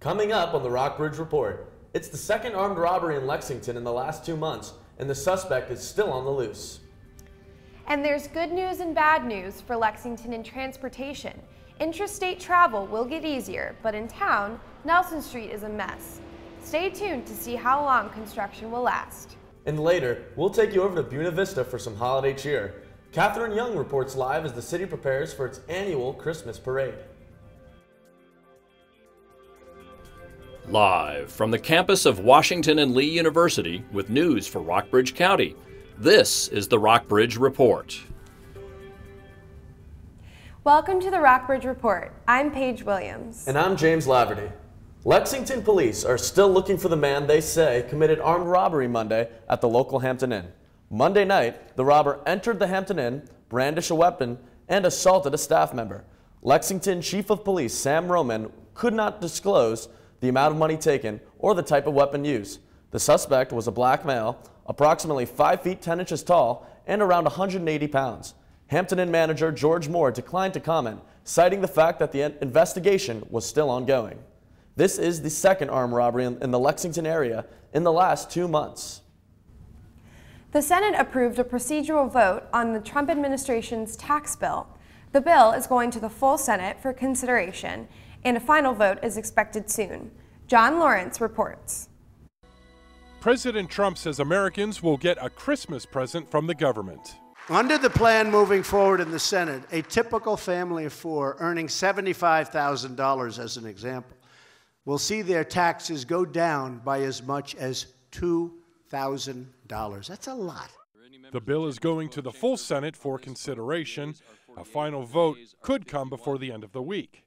Coming up on the Rockbridge Report, it's the second armed robbery in Lexington in the last 2 months, and the suspect is still on the loose. And there's good news and bad news for Lexington in transportation. Intrastate travel will get easier, but in town, Nelson Street is a mess. Stay tuned to see how long construction will last. And later, we'll take you over to Buena Vista for some holiday cheer. Catherine Young reports live as the city prepares for its annual Christmas parade. Live from the campus of Washington and Lee University with news for Rockbridge County, this is the Rockbridge Report. Welcome to the Rockbridge Report. I'm Paige Williams. And I'm James Laverty. Lexington police are still looking for the man they say committed armed robbery Monday at the local Hampton Inn. Monday night, the robber entered the Hampton Inn, brandished a weapon, and assaulted a staff member. Lexington Chief of Police Sam Roman could not disclose the amount of money taken or the type of weapon used. The suspect was a black male, approximately 5 feet 10 inches tall and around 180 pounds. Hampton Inn manager George Moore declined to comment, citing the fact that the investigation was still ongoing. This is the second armed robbery in the Lexington area in the last 2 months. The Senate approved a procedural vote on the Trump administration's tax bill. The bill is going to the full Senate for consideration, and a final vote is expected soon. John Lawrence reports. President Trump says Americans will get a Christmas present from the government. Under the plan moving forward in the Senate, a typical family of four earning $75,000 as an example will see their taxes go down by as much as $2,000. That's a lot. The bill is going to the full Senate for consideration. A final vote could come before the end of the week.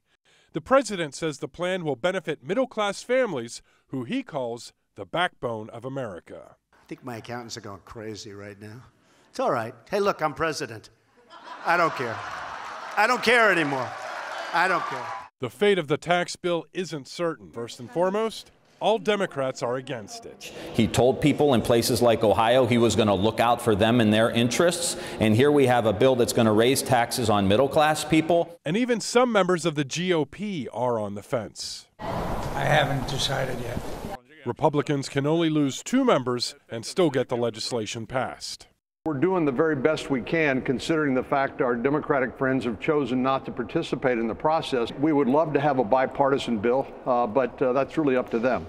The president says the plan will benefit middle-class families who he calls the backbone of America. I think my accountants are going crazy right now. It's all right. Hey, look, I'm president. I don't care. I don't care anymore. I don't care. The fate of the tax bill isn't certain. First and foremost, all Democrats are against it. He told people in places like Ohio he was going to look out for them and their interests. And here we have a bill that's going to raise taxes on middle-class people. And even some members of the GOP are on the fence. I haven't decided yet. Republicans can only lose 2 members and still get the legislation passed. We're doing the very best we can, considering the fact our Democratic friends have chosen not to participate in the process. We would love to have a bipartisan bill, but that's really up to them.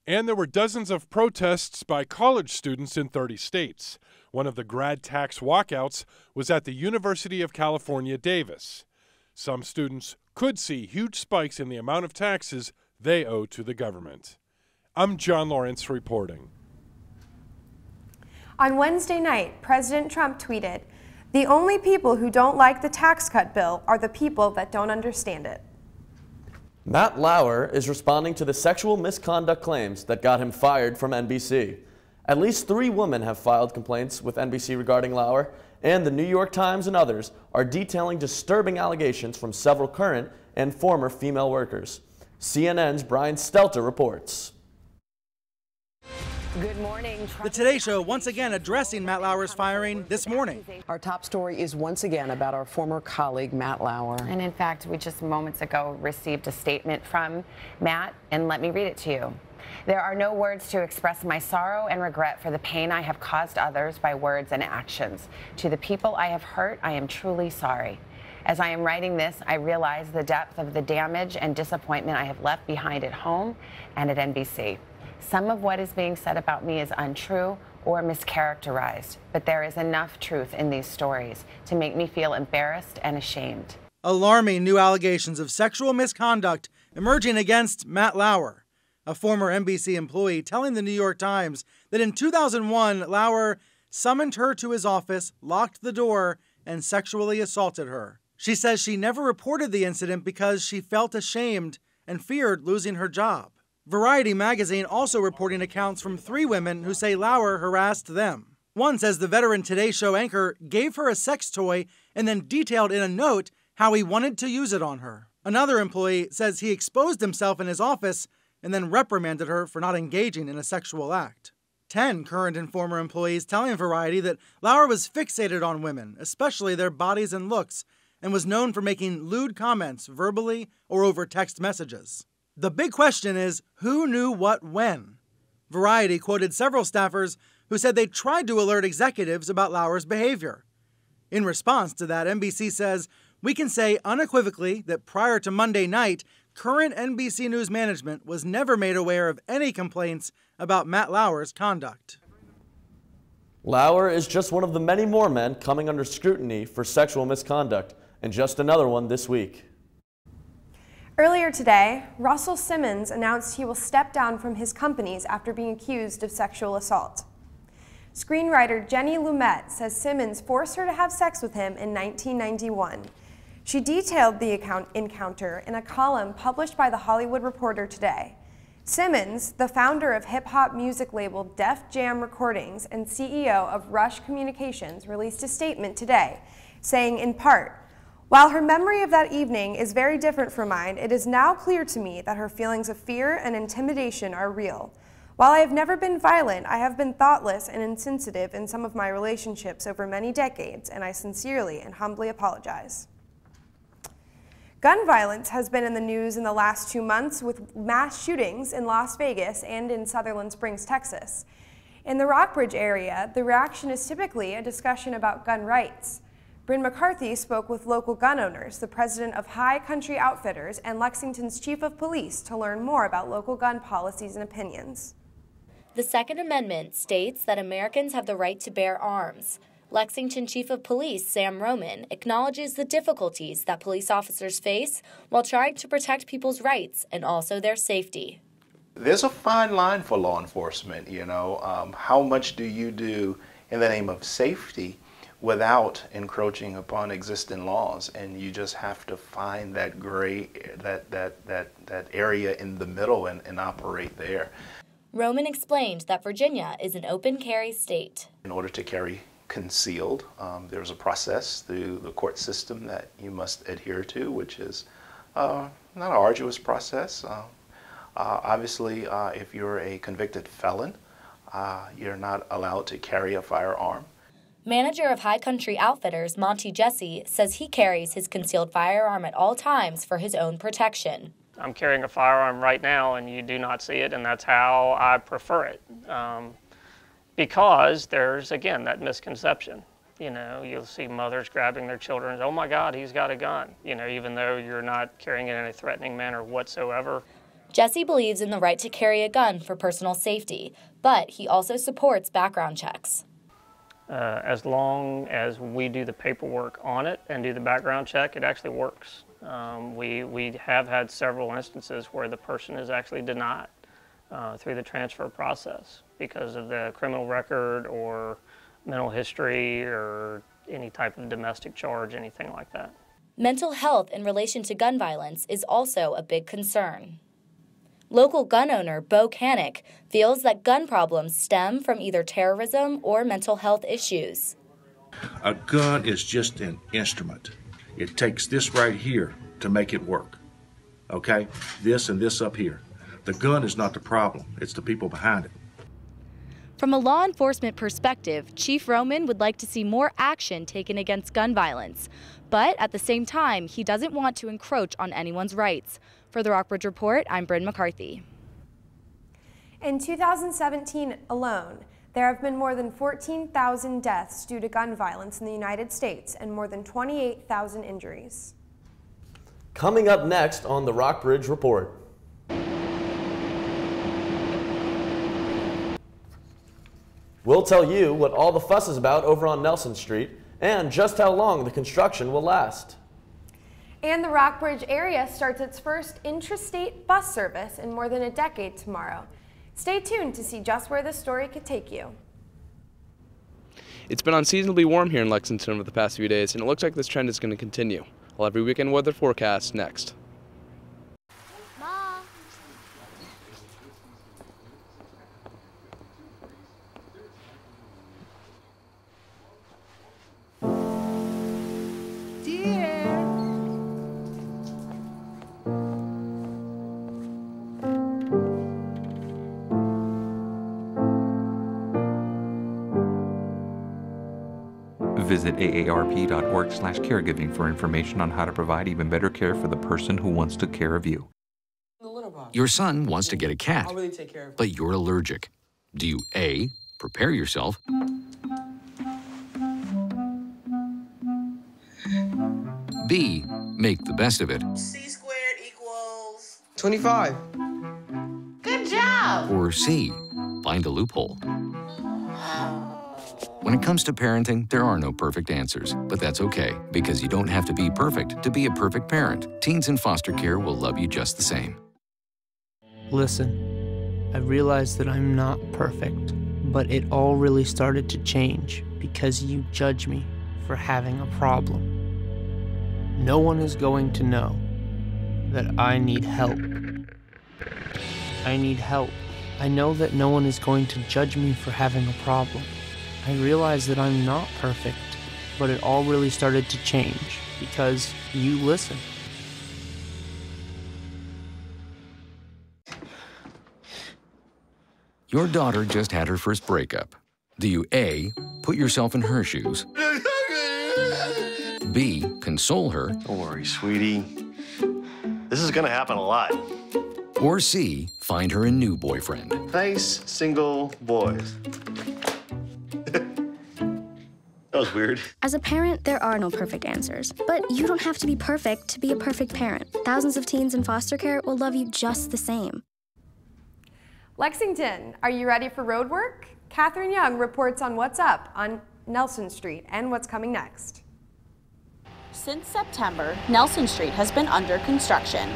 And there were dozens of protests by college students in 30 states. One of the grad tax walkouts was at the University of California, Davis. Some students could see huge spikes in the amount of taxes they owe to the government. I'm John Lawrence reporting. On Wednesday night, President Trump tweeted, "The only people who don't like the tax cut bill are the people that don't understand it." Matt Lauer is responding to the sexual misconduct claims that got him fired from NBC. At least 3 women have filed complaints with NBC regarding Lauer, and the New York Times and others are detailing disturbing allegations from several current and former female workers. CNN's Brian Stelter reports. Good morning. The Today Show once again addressing Matt Lauer's firing this morning. Our top story is once again about our former colleague, Matt Lauer. And in fact, we just moments ago received a statement from Matt, and let me read it to you. "There are no words to express my sorrow and regret for the pain I have caused others by words and actions. To the people I have hurt, I am truly sorry. As I am writing this, I realize the depth of the damage and disappointment I have left behind at home and at NBC. Some of what is being said about me is untrue or mischaracterized, but there is enough truth in these stories to make me feel embarrassed and ashamed." Alarming new allegations of sexual misconduct emerging against Matt Lauer, a former NBC employee telling the New York Times that in 2001, Lauer summoned her to his office, locked the door, and sexually assaulted her. She says she never reported the incident because she felt ashamed and feared losing her job. Variety magazine also reporting accounts from 3 women who say Lauer harassed them. One says the veteran Today Show anchor gave her a sex toy and then detailed in a note how he wanted to use it on her. Another employee says he exposed himself in his office and then reprimanded her for not engaging in a sexual act. 10 current and former employees telling Variety that Lauer was fixated on women, especially their bodies and looks, and was known for making lewd comments verbally or over text messages. The big question is, who knew what when? Variety quoted several staffers who said they tried to alert executives about Lauer's behavior. In response to that, NBC says, "We can say unequivocally that prior to Monday night, current NBC News management was never made aware of any complaints about Matt Lauer's conduct." Lauer is just one of the many more men coming under scrutiny for sexual misconduct, and just another one this week. Earlier today, Russell Simmons announced he will step down from his companies after being accused of sexual assault. Screenwriter Jenny Lumet says Simmons forced her to have sex with him in 1991. She detailed the encounter in a column published by The Hollywood Reporter today. Simmons, the founder of hip-hop music label Def Jam Recordings and CEO of Rush Communications, released a statement today, saying in part, "While her memory of that evening is very different from mine, it is now clear to me that her feelings of fear and intimidation are real. While I have never been violent, I have been thoughtless and insensitive in some of my relationships over many decades, and I sincerely and humbly apologize." Gun violence has been in the news in the last 2 months with mass shootings in Las Vegas and in Sutherland Springs, Texas. In the Rockbridge area, the reaction is typically a discussion about gun rights. Bryn McCarthy spoke with local gun owners, the president of High Country Outfitters, and Lexington's chief of police to learn more about local gun policies and opinions. The Second Amendment states that Americans have the right to bear arms. Lexington Chief of Police Sam Roman acknowledges the difficulties that police officers face while trying to protect people's rights and also their safety. There's a fine line for law enforcement, how much do you do in the name of safety without encroaching upon existing laws, and you just have to find that gray, that area in the middle and operate there. Roman explained that Virginia is an open carry state. In order to carry concealed, there's a process through the court system that you must adhere to, which is not an arduous process. Obviously, if you're a convicted felon, you're not allowed to carry a firearm. Manager of High Country Outfitters, Monty Jesse, says he carries his concealed firearm at all times for his own protection. I'm carrying a firearm right now, and you do not see it, and that's how I prefer it. Because there's, again, that misconception. You'll see mothers grabbing their children, "Oh my God, he's got a gun," even though you're not carrying it in a threatening manner whatsoever. Jesse believes in the right to carry a gun for personal safety, but he also supports background checks. As long as we do the paperwork on it and do the background check, it actually works. We have had several instances where the person is actually denied through the transfer process because of the criminal record or mental history or any type of domestic charge, anything like that. Mental health in relation to gun violence is also a big concern. Local gun owner Bo Canick feels that gun problems stem from either terrorism or mental health issues. A gun is just an instrument. It takes this right here to make it work. Okay? This and this up here. The gun is not the problem. It's the people behind it. From a law enforcement perspective, Chief Roman would like to see more action taken against gun violence. But at the same time, he doesn't want to encroach on anyone's rights. For the Rockbridge Report, I'm Bryn McCarthy. In 2017 alone, there have been more than 14,000 deaths due to gun violence in the United States and more than 28,000 injuries. Coming up next on the Rockbridge Report. We'll tell you what all the fuss is about over on Nelson Street and just how long the construction will last. And the Rockbridge area starts its first intrastate bus service in more than a decade tomorrow. Stay tuned to see just where this story could take you. It's been unseasonably warm here in Lexington over the past few days, and it looks like this trend is going to continue. I'll have your weekend weather forecast next. Visit aarp.org/caregiving for information on how to provide even better care for the person who wants to care of you. Your son wants to get a cat, I'll really take care of it. but you're allergic. Do you A, prepare yourself, B, make the best of it, C squared equals 25. Good job! or C, find a loophole? When it comes to parenting, there are no perfect answers, but that's okay, because you don't have to be perfect to be a perfect parent. Teens in foster care will love you just the same. Listen, I realize that I'm not perfect, but it all really started to change because you judge me for having a problem. No one is going to know that I need help. I need help. I know that no one is going to judge me for having a problem. I realize that I'm not perfect, but it all really started to change because you listen. Your daughter just had her first breakup. Do you A, put yourself in her shoes, B, console her, don't worry, sweetie. This is gonna happen a lot. or C, find her a new boyfriend? Nice single boys. That was weird. As a parent, there are no perfect answers. But you don't have to be perfect to be a perfect parent. Thousands of teens in foster care will love you just the same. Lexington, are you ready for road work? Catherine Young reports on what's up on Nelson Street and what's coming next. Since September, Nelson Street has been under construction.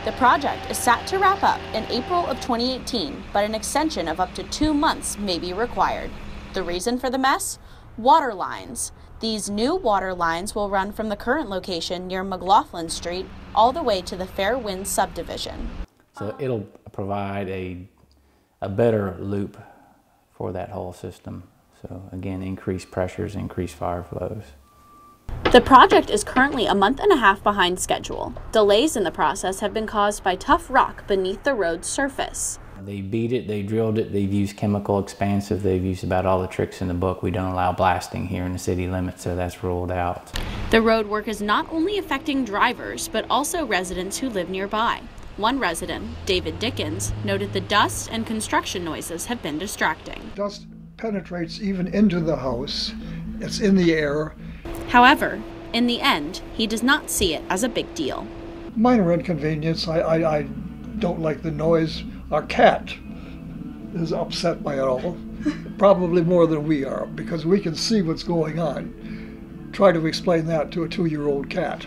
The project is set to wrap up in April of 2018, but an extension of up to 2 months may be required. The reason for the mess? Water lines. These new water lines will run from the current location near McLaughlin Street all the way to the Fairwind subdivision. So it'll provide a better loop for that whole system. So again, increased pressures, increased fire flows. The project is currently a month and a half behind schedule. Delays in the process have been caused by tough rock beneath the road's surface. They beat it, they drilled it, they've used chemical expansive, they've used about all the tricks in the book. We don't allow blasting here in the city limits, so that's ruled out. The road work is not only affecting drivers, but also residents who live nearby. One resident, David Dickens, noted the dust and construction noises have been distracting. Dust penetrates even into the house. It's in the air. However, in the end, he does not see it as a big deal. Minor inconvenience. I don't like the noise. Our cat is upset by it all, probably more than we are, because we can see what's going on. Try to explain that to a 2-year-old cat.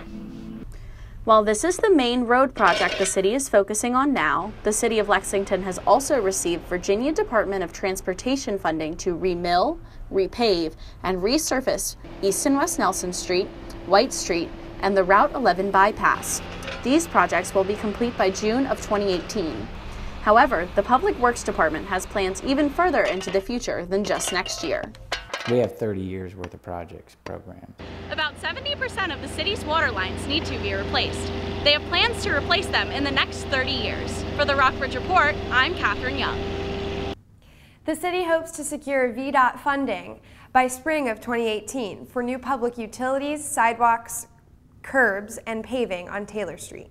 While this is the main road project the city is focusing on now, the City of Lexington has also received Virginia Department of Transportation funding to remill, repave, and resurface East and West Nelson Street, White Street, and the Route 11 bypass. These projects will be complete by June of 2018. However, the Public Works Department has plans even further into the future than just next year. We have 30 years worth of projects programmed. About 70% of the city's water lines need to be replaced. They have plans to replace them in the next 30 years. For the Rockbridge Report, I'm Catherine Young. The city hopes to secure VDOT funding by spring of 2018 for new public utilities, sidewalks, curbs, and paving on Taylor Street.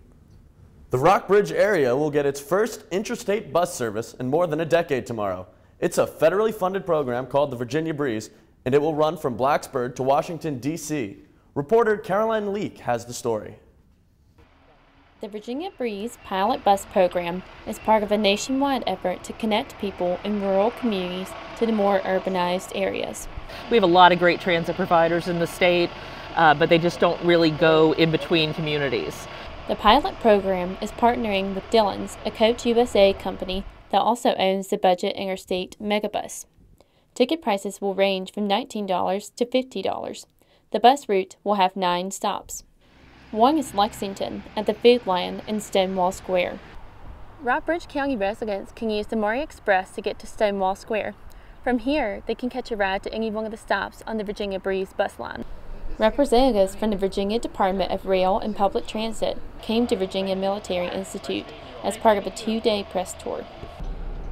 The Rockbridge area will get its first interstate bus service in more than a decade tomorrow. It's a federally funded program called the Virginia Breeze, and it will run from Blacksburg to Washington, D.C. Reporter Caroline Leak has the story. The Virginia Breeze pilot bus program is part of a nationwide effort to connect people in rural communities to the more urbanized areas. We have a lot of great transit providers in the state, but they just don't really go in between communities. The pilot program is partnering with Dillon's, a Coach USA company that also owns the Budget Interstate Megabus. Ticket prices will range from $19 to $50. The bus route will have 9 stops. One is Lexington at the Food Lion in Stonewall Square. Rockbridge County residents can use the Murray Express to get to Stonewall Square. From here, they can catch a ride to any one of the stops on the Virginia Breeze bus line. Representatives from the Virginia Department of Rail and Public Transit came to Virginia Military Institute as part of a 2-day press tour.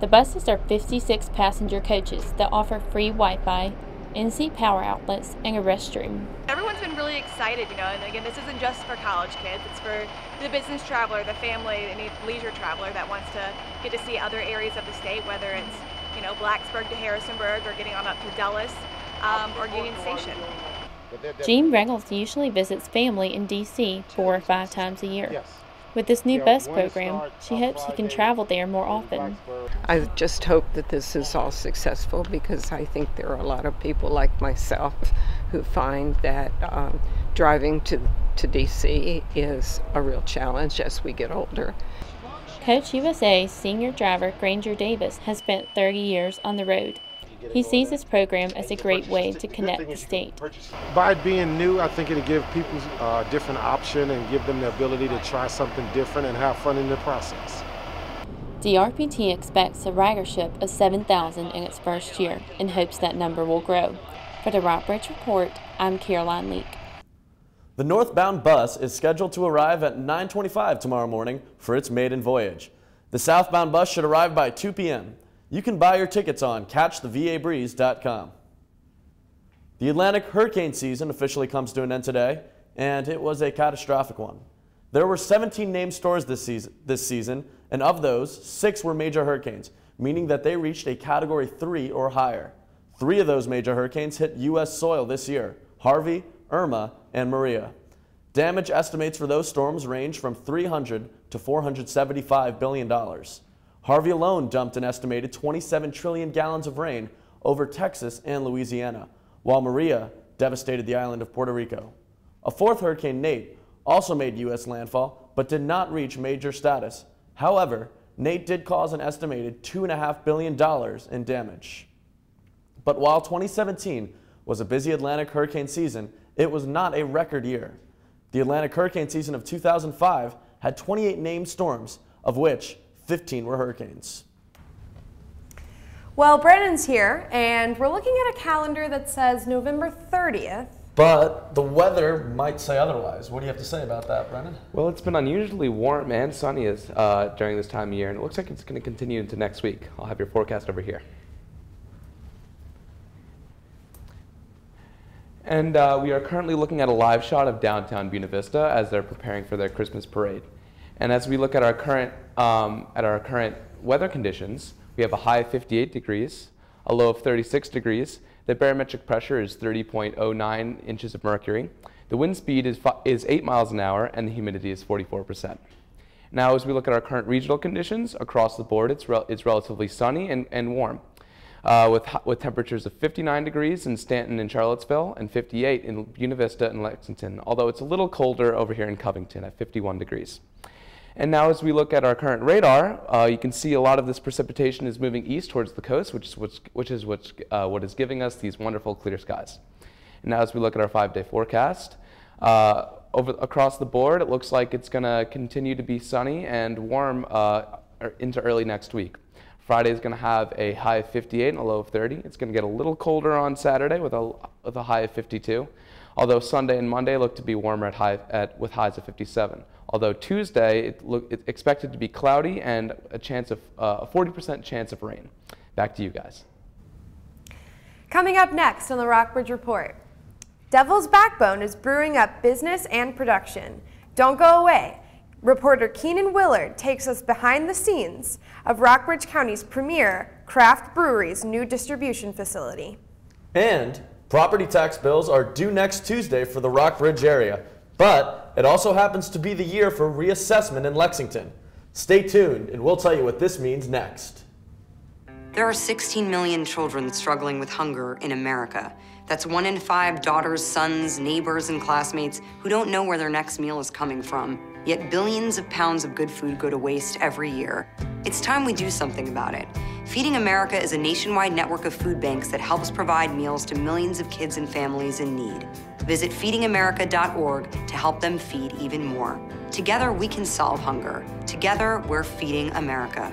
The buses are 56 passenger coaches that offer free Wi-Fi, in-seat power outlets, and a restroom. Everyone's been really excited, and again, this isn't just for college kids, it's for the business traveler, the family, any leisure traveler that wants to get to see other areas of the state, whether it's, Blacksburg to Harrisonburg or getting on up to Dulles or Union Station. Jean Reynolds usually visits family in D.C. 4 or 5 times a year. With this new bus program, she hopes he can travel there more often. I just hope that this is all successful because I think there are a lot of people like myself who find that driving to D.C. is a real challenge as we get older. Coach USA senior driver Granger Davis has spent 30 years on the road. He sees this program as a great way to connect the state. By it being new, I think it'll give people a different option and give them the ability to try something different and have fun in the process. DRPT expects a ridership of 7,000 in its first year and hopes that number will grow. For the Rockbridge Report, I'm Caroline Leake. The northbound bus is scheduled to arrive at 9:25 tomorrow morning for its maiden voyage. The southbound bus should arrive by 2 p.m. You can buy your tickets on catchthevabreeze.com. The Atlantic hurricane season officially comes to an end today, and it was a catastrophic one. There were 17 named storms this season, and of those, 6 were major hurricanes, meaning that they reached a Category 3 or higher. 3 of those major hurricanes hit U.S. soil this year: Harvey, Irma, and Maria. Damage estimates for those storms range from $300 to $475 billion. Harvey alone dumped an estimated 27 trillion gallons of rain over Texas and Louisiana, while Maria devastated the island of Puerto Rico. A 4th hurricane, Nate, also made U.S. landfall, but did not reach major status. However, Nate did cause an estimated $2.5 billion in damage. But while 2017 was a busy Atlantic hurricane season, it was not a record year. The Atlantic hurricane season of 2005 had 28 named storms, of which 15 were hurricanes. Well, Brennan's here, and we're looking at a calendar that says November 30th. But the weather might say otherwise. What do you have to say about that, Brennan? Well, it's been unusually warm and sunny during this time of year, and it looks like it's going to continue into next week. I'll have your forecast over here. And we are currently looking at a live shot of downtown Buena Vista as they're preparing for their Christmas parade. And as we look at our current weather conditions, we have a high of 58 degrees, a low of 36 degrees. The barometric pressure is 30.09 inches of mercury. The wind speed is 8 miles an hour, and the humidity is 44%. Now, as we look at our current regional conditions across the board, it's relatively sunny and warm, with temperatures of 59 degrees in Stanton and Charlottesville and 58 in Buena Vista and Lexington, although it's a little colder over here in Covington at 51 degrees. And now as we look at our current radar, you can see a lot of this precipitation is moving east towards the coast, which is what is giving us these wonderful clear skies. And now as we look at our 5-day forecast, across the board, it looks like it's going to continue to be sunny and warm into early next week. Friday is going to have a high of 58 and a low of 30. It's going to get a little colder on Saturday with a high of 52, although Sunday and Monday look to be warmer with highs of 57. Although Tuesday, it's expected to be cloudy and a 40% chance of rain. Back to you guys. Coming up next on the Rockbridge Report, Devil's Backbone is brewing up business and production. Don't go away. Reporter Keenan Willard takes us behind the scenes of Rockbridge County's premier craft brewery's new distribution facility. And property tax bills are due next Tuesday for the Rockbridge area. But it also happens to be the year for reassessment in Lexington. Stay tuned, and we'll tell you what this means next. There are 16 million children struggling with hunger in America. That's 1 in 5 daughters, sons, neighbors, and classmates who don't know where their next meal is coming from. Yet billions of pounds of good food go to waste every year. It's time we do something about it. Feeding America is a nationwide network of food banks that helps provide meals to millions of kids and families in need. Visit feedingamerica.org to help them feed even more. Together, we can solve hunger. Together, we're feeding America.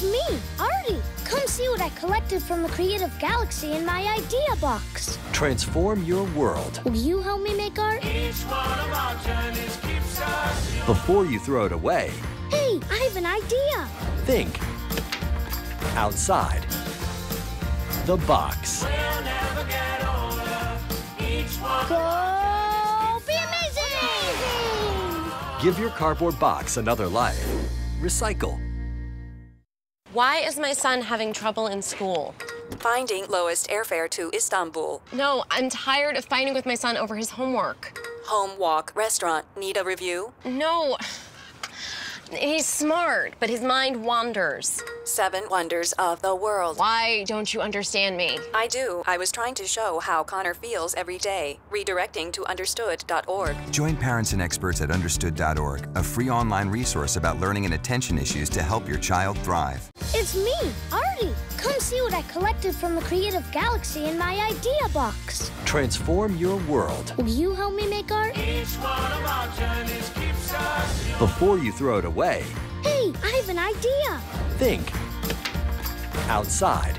It's me, Artie. Come see what I collected from the creative galaxy in my idea box. Transform your world. Will you help me make art? Each one of our journeys keeps us young. Before you throw it away, Hey, I have an idea. think outside the box. We'll never get older. Each one Go be amazing! Give your cardboard box another life. Recycle. Why is my son having trouble in school? Finding lowest airfare to Istanbul. No, I'm tired of fighting with my son over his homework. Home, walk, restaurant. Need a review? No. He's smart, but his mind wanders. 7 wonders of the world. Why don't you understand me? I do. I was trying to show how Connor feels every day. Redirecting to understood.org. Join parents and experts at understood.org, a free online resource about learning and attention issues to help your child thrive. It's me, Artie. Come see what I collected from the creative galaxy in my idea box. Transform your world. Will you help me make art? Each one of our journeys keeps us young. Before you throw it away, Hey, I have an idea. think outside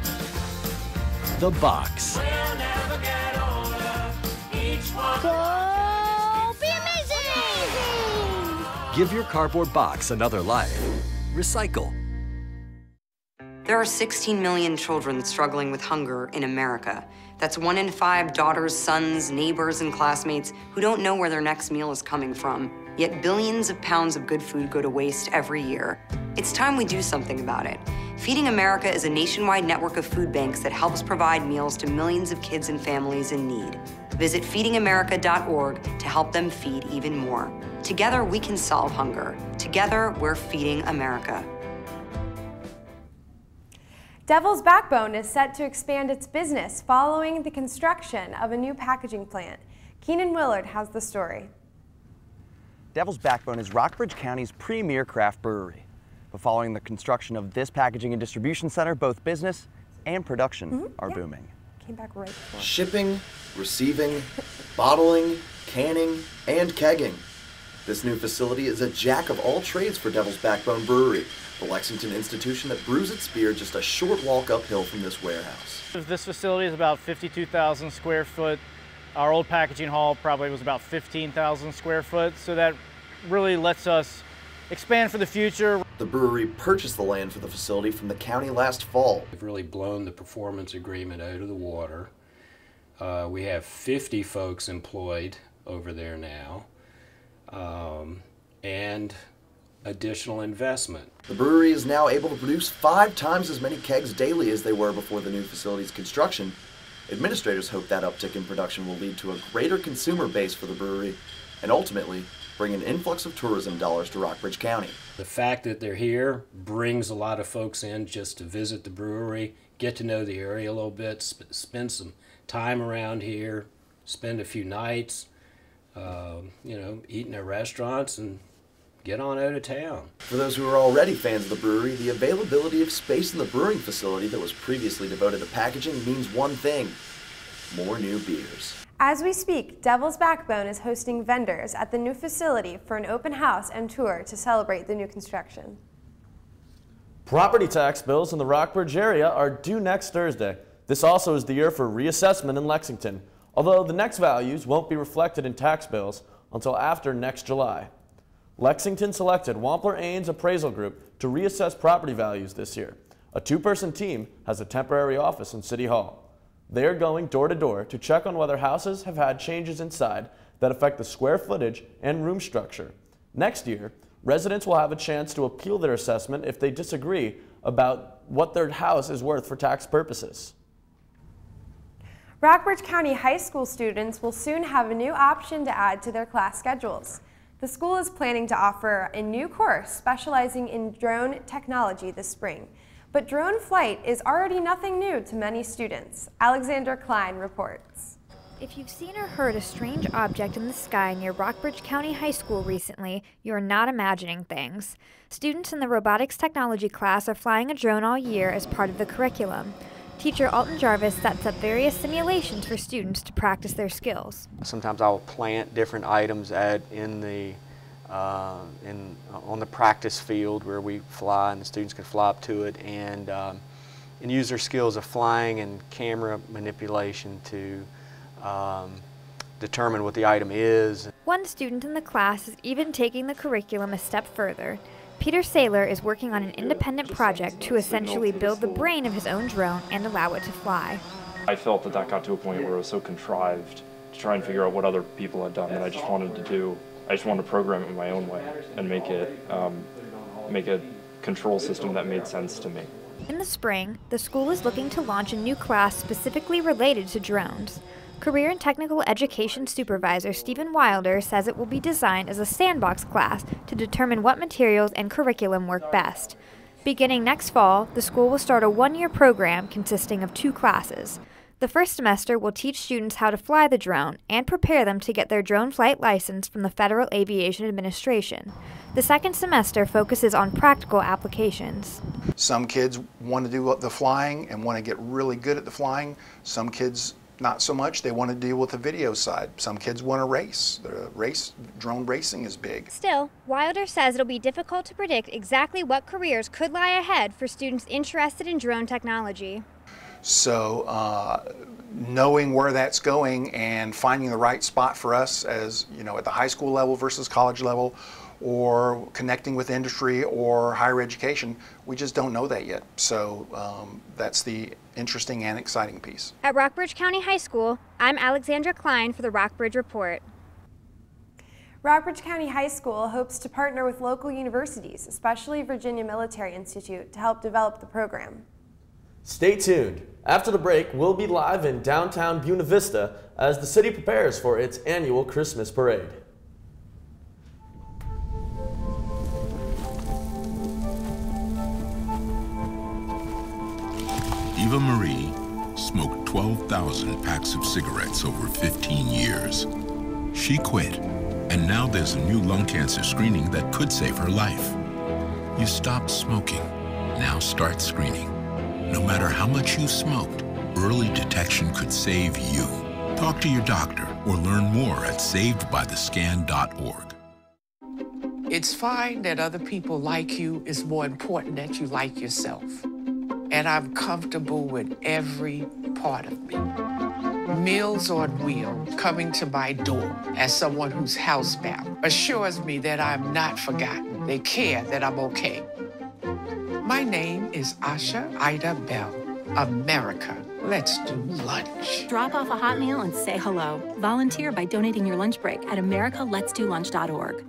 the box. We'll never get older. Each one Go be amazing! Give your cardboard box another life. Recycle. There are 16 million children struggling with hunger in America. That's 1 in 5 daughters, sons, neighbors, and classmates who don't know where their next meal is coming from. Yet billions of pounds of good food go to waste every year. It's time we do something about it. Feeding America is a nationwide network of food banks that helps provide meals to millions of kids and families in need. Visit feedingamerica.org to help them feed even more. Together, we can solve hunger. Together, we're feeding America. Devil's Backbone is set to expand its business following the construction of a new packaging plant. Keenan Willard has the story. Devil's Backbone is Rockbridge County's premier craft brewery. But following the construction of this packaging and distribution center, both business and production are booming. Came back right before. Shipping, receiving, bottling, canning, and kegging. This new facility is a jack of all trades for Devil's Backbone Brewery, the Lexington institution that brews its beer just a short walk uphill from this warehouse. This facility is about 52,000 square foot. Our old packaging hall probably was about 15,000 square foot, so that really lets us expand for the future. The brewery purchased the land for the facility from the county last fall. We've really blown the performance agreement out of the water. We have 50 folks employed over there now, and additional investment. The brewery is now able to produce 5 times as many kegs daily as they were before the new facility's construction. Administrators hope that uptick in production will lead to a greater consumer base for the brewery and ultimately bring an influx of tourism dollars to Rockbridge County. The fact that they're here brings a lot of folks in just to visit the brewery, get to know the area a little bit, spend some time around here, spend a few nights, eat in their restaurants and get on out of town. For those who are already fans of the brewery, the availability of space in the brewing facility that was previously devoted to packaging means one thing: more new beers. As we speak, Devil's Backbone is hosting vendors at the new facility for an open house and tour to celebrate the new construction. Property tax bills in the Rockbridge area are due next Thursday. This also is the year for reassessment in Lexington, although the next values won't be reflected in tax bills until after next July. Lexington selected Wampler Ains Appraisal Group to reassess property values this year. A 2-person team has a temporary office in City Hall. They are going door to door to check on whether houses have had changes inside that affect the square footage and room structure. Next year, residents will have a chance to appeal their assessment if they disagree about what their house is worth for tax purposes. Rockbridge County High School students will soon have a new option to add to their class schedules. The school is planning to offer a new course specializing in drone technology this spring. But drone flight is already nothing new to many students. Alexander Klein reports. If you've seen or heard a strange object in the sky near Rockbridge County High School recently, you are not imagining things. Students in the robotics technology class are flying a drone all year as part of the curriculum. Teacher Alton Jarvis sets up various simulations for students to practice their skills. Sometimes I'll plant different items in the on the practice field where we fly and the students can fly up to it and use their skills of flying and camera manipulation to determine what the item is. One student in the class is even taking the curriculum a step further. Peter Saylor is working on an independent project to essentially build the brain of his own drone and allow it to fly. I felt that got to a point where it was so contrived to try and figure out what other people had done that I just wanted to program it in my own way and make a control system that made sense to me. In the spring, the school is looking to launch a new class specifically related to drones. Career and Technical Education Supervisor Stephen Wilder says it will be designed as a sandbox class to determine what materials and curriculum work best. Beginning next fall, the school will start a one-year program consisting of 2 classes. The first semester will teach students how to fly the drone and prepare them to get their drone flight license from the Federal Aviation Administration. The second semester focuses on practical applications. Some kids want to do the flying and want to get really good at the flying. Some kids not so much. They want to deal with the video side. Some kids want to race. Drone racing is big. Still, Wilder says it'll be difficult to predict exactly what careers could lie ahead for students interested in drone technology. So knowing where that's going and finding the right spot for us as, at the high school level versus college level, or connecting with industry or higher education, we just don't know that yet. So that's the interesting and exciting piece. At Rockbridge County High School, I'm Alexandra Klein for the Rockbridge Report. Rockbridge County High School hopes to partner with local universities, especially Virginia Military Institute, to help develop the program. Stay tuned. After the break, we'll be live in downtown Buena Vista as the city prepares for its annual Christmas parade. Eva Marie smoked 12,000 packs of cigarettes over 15 years. She quit, and now there's a new lung cancer screening that could save her life. You stopped smoking, now start screening. No matter how much you smoked, early detection could save you. Talk to your doctor or learn more at savedbythescan.org. It's fine that other people like you. It's more important that you like yourself. And I'm comfortable with every part of me. Meals on Wheels coming to my door as someone who's housebound assures me that I'm not forgotten. They care that I'm okay. My name is Asha Ida Bell. America, let's do lunch. Drop off a hot meal and say hello. Volunteer by donating your lunch break at americaletsdolunch.org.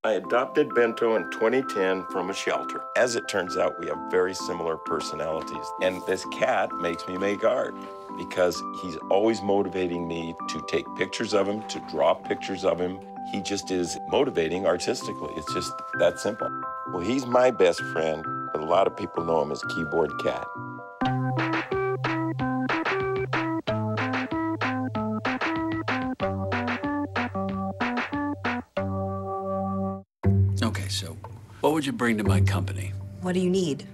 I adopted Bento in 2010 from a shelter. As it turns out, we have very similar personalities. And this cat makes me make art because he's always motivating me to take pictures of him, to draw pictures of him. He just is motivating artistically. It's just that simple. Well, he's my best friend, but a lot of people know him as Keyboard Cat. Okay, so what would you bring to my company? What do you need?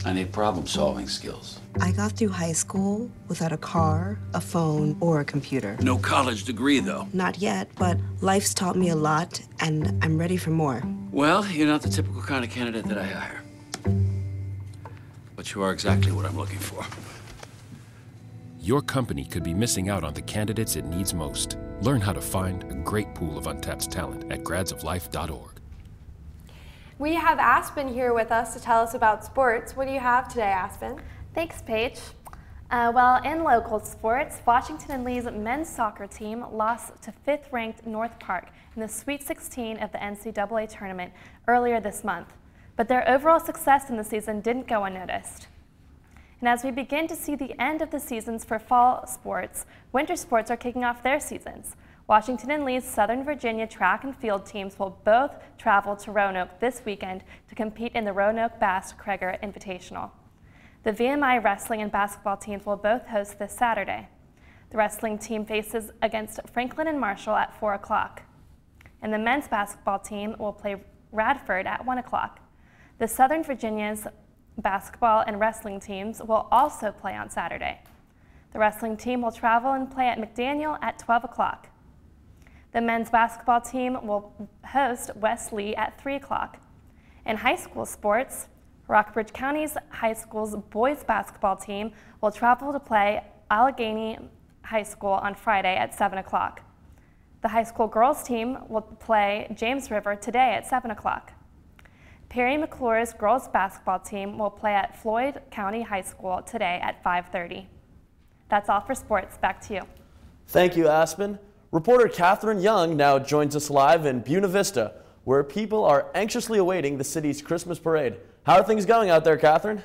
I need problem-solving skills. I got through high school without a car, a phone, or a computer. No college degree, though. Not yet, but life's taught me a lot, and I'm ready for more. Well, you're not the typical kind of candidate that I hire. But you are exactly what I'm looking for. Your company could be missing out on the candidates it needs most. Learn how to find a great pool of untapped talent at gradsoflife.org. We have Aspen here with us to tell us about sports. What do you have today, Aspen? Thanks, Paige. Well, in local sports, Washington and Lee's men's soccer team lost to 5th-ranked North Park in the Sweet 16 of the NCAA tournament earlier this month. But their overall success in the season didn't go unnoticed. And as we begin to see the end of the seasons for fall sports, winter sports are kicking off their seasons. Washington and Lee's Southern Virginia track and field teams will both travel to Roanoke this weekend to compete in the Roanoke Bass Crager Invitational. The VMI wrestling and basketball teams will both host this Saturday. The wrestling team faces against Franklin and Marshall at 4 o'clock. And the men's basketball team will play Radford at 1 o'clock. The Southern Virginia's basketball and wrestling teams will also play on Saturday. The wrestling team will travel and play at McDaniel at 12 o'clock. The men's basketball team will host Wesley at 3 o'clock. In high school sports, Rockbridge County's high school's boys basketball team will travel to play Allegheny High School on Friday at 7 o'clock. The high school girls team will play James River today at 7 o'clock. Perry McClure's girls basketball team will play at Floyd County High School today at 5:30. That's all for sports. Back to you. Thank you, Aspen. Reporter Catherine Young now joins us live in Buena Vista, where people are anxiously awaiting the city's Christmas parade. How are things going out there, Catherine?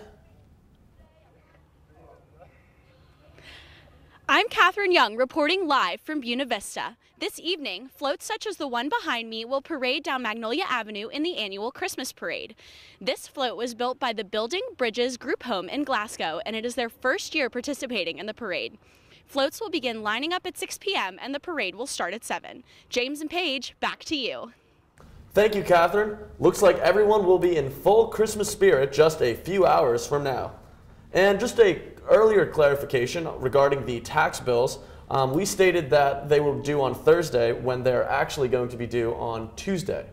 I'm Catherine Young, reporting live from Buena Vista. This evening, floats such as the one behind me will parade down Magnolia Avenue in the annual Christmas parade. This float was built by the Building Bridges Group Home in Glasgow, and it is their first year participating in the parade. Floats will begin lining up at 6 p.m. and the parade will start at 7. James and Paige, back to you. Thank you, Catherine. Looks like everyone will be in full Christmas spirit just a few hours from now. And just a earlier clarification regarding the tax bills. We stated that they were due on Thursday when they're actually going to be due on Tuesday.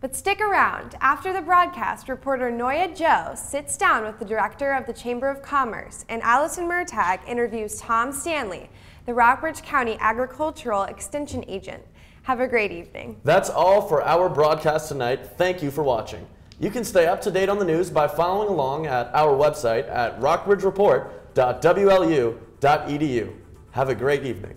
But stick around. After the broadcast, reporter Noya Joe sits down with the director of the Chamber of Commerce, and Allison Murtagh interviews Tom Stanley, the Rockbridge County Agricultural Extension Agent. Have a great evening. That's all for our broadcast tonight. Thank you for watching. You can stay up to date on the news by following along at our website at rockbridgereport.wlu.edu. Have a great evening.